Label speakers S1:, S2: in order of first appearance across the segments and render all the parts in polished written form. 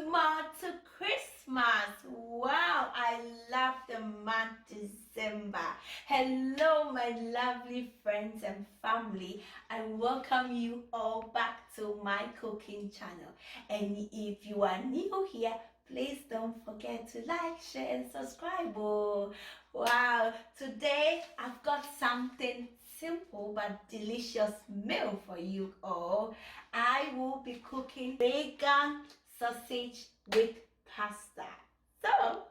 S1: more to Christmas. Wow, I love the month December. Hello, my lovely friends and family. I welcome you all back to my cooking channel. And if you are new here, please don't forget to like, share, and subscribe. Oh, wow, today I've got something simple but delicious meal for you all. I will be cooking vegan sausage with pasta. So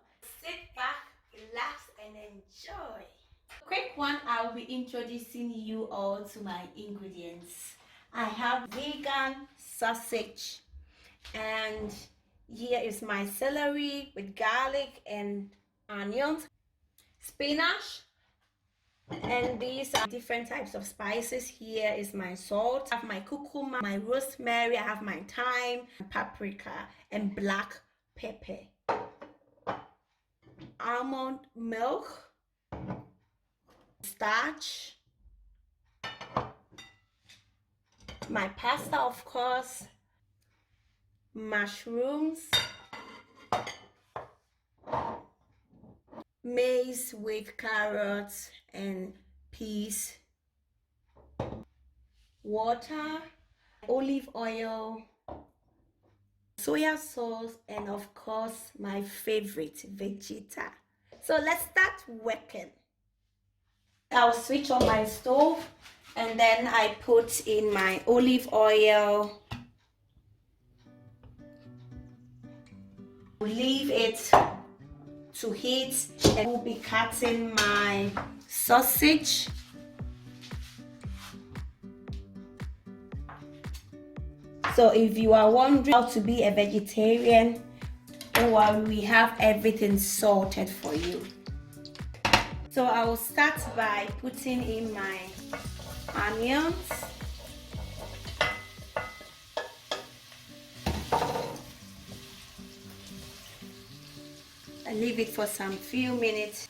S1: sit back, relax, and enjoy. Quick one, I'll be introducing you all to my ingredients. I have vegan sausage, and here is my celery with garlic and onions, spinach, and these are different types of spices. Here is my salt, I have my cucumber, my rosemary, I have my thyme, paprika, and black pepper. Almond milk, starch, my pasta, of course, mushrooms, maize with carrots and peas, water, olive oil, soya sauce, and of course my favorite, Vegeta. So let's start working. I'll switch on my stove and then I put in my olive oil. Leave it to heat, and we'll be cutting my sausage. So if you are wondering how to be a vegetarian, don't worry, we have everything sorted for you. So I will start by putting in my onions. I leave it for some few minutes,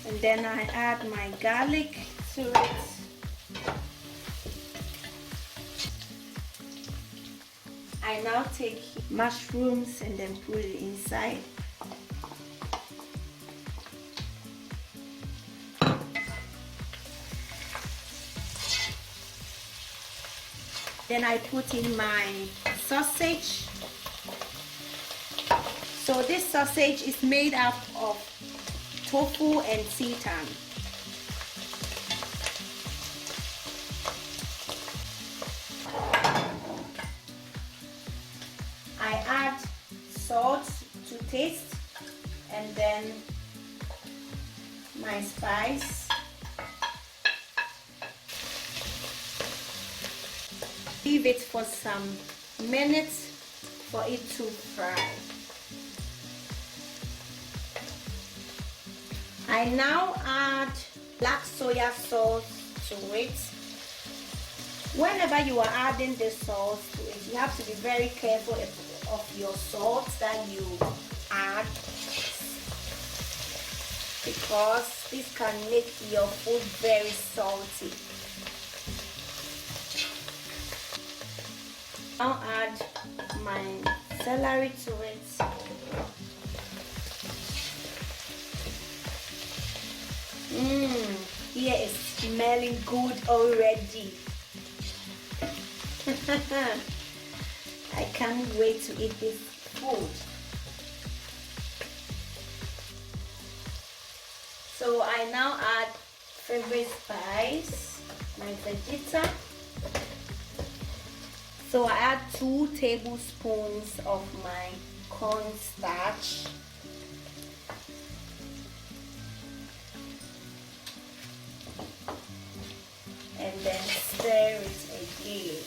S1: and then I add my garlic to it. I now take mushrooms and then put it inside. Then I put in my sausage. So this sausage is made up of tofu and seitan. I add salt to taste, and then my spice. Leave it for some minutes for it to fry. I now add black soya sauce to it. Whenever you are adding the sauce to it, you have to be very careful of your salt that you add, because this can make your food very salty. I'll add my celery to it. Here is smelling good already. I can't wait to eat this food. So I now add favorite spice, my Vegeta. So I add 2 tablespoons of my cornstarch. And then stir it again.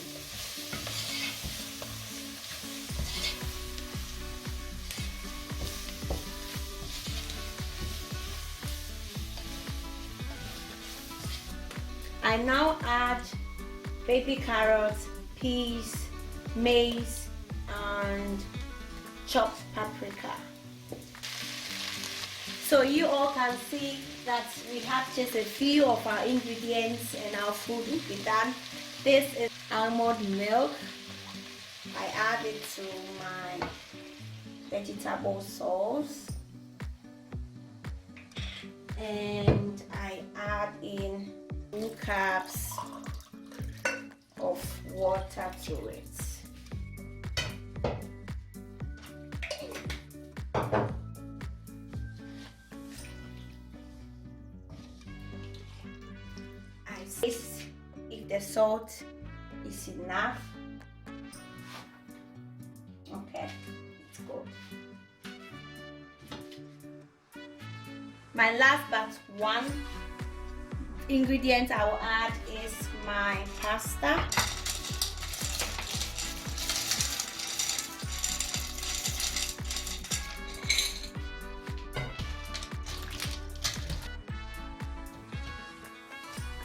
S1: I now add baby carrots, peas, maize, and chopped paprika. So you all can see that we have just a few of our ingredients and our food will be done. This is almond milk, I add it to my vegetable sauce, and I add in 2 cups of water to it. I taste if the salt is enough. Okay, it's good. My last but one ingredient I will add is my pasta.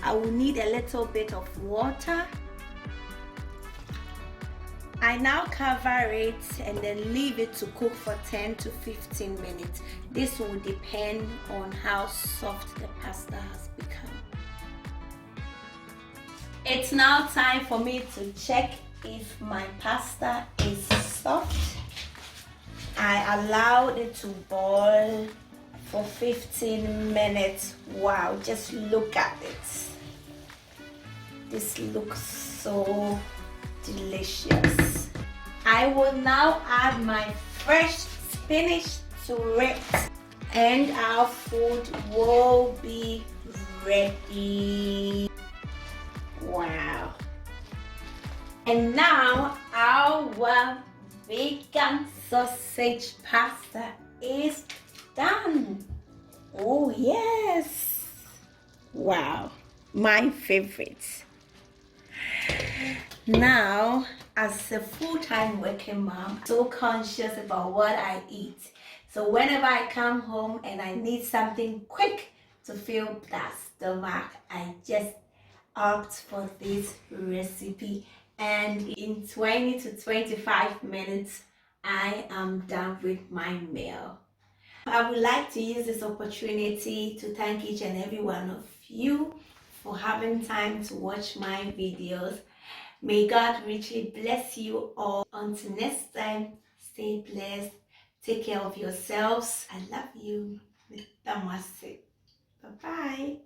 S1: I will need a little bit of water. I now cover it and then leave it to cook for 10 to 15 minutes. This will depend on how soft the pasta has become. It's now time for me to check if my pasta is soft. I allowed it to boil for 15 minutes. Wow, just look at it. This looks so delicious. I will now add my fresh spinach to it, and our food will be ready. Wow. And now our vegan sausage pasta is done. Oh yes. Wow, my favorite. Now, as a full-time working mom, I'm so conscious about what I eat. So whenever I come home and I need something quick to fill that stomach, I just opt for this recipe, and in 20 to 25 minutes I am done with my meal. I would like to use this opportunity to thank each and every one of you for having time to watch my videos. May God richly bless you all. Until next time, stay blessed. Take care of yourselves. I love you. Bye-bye.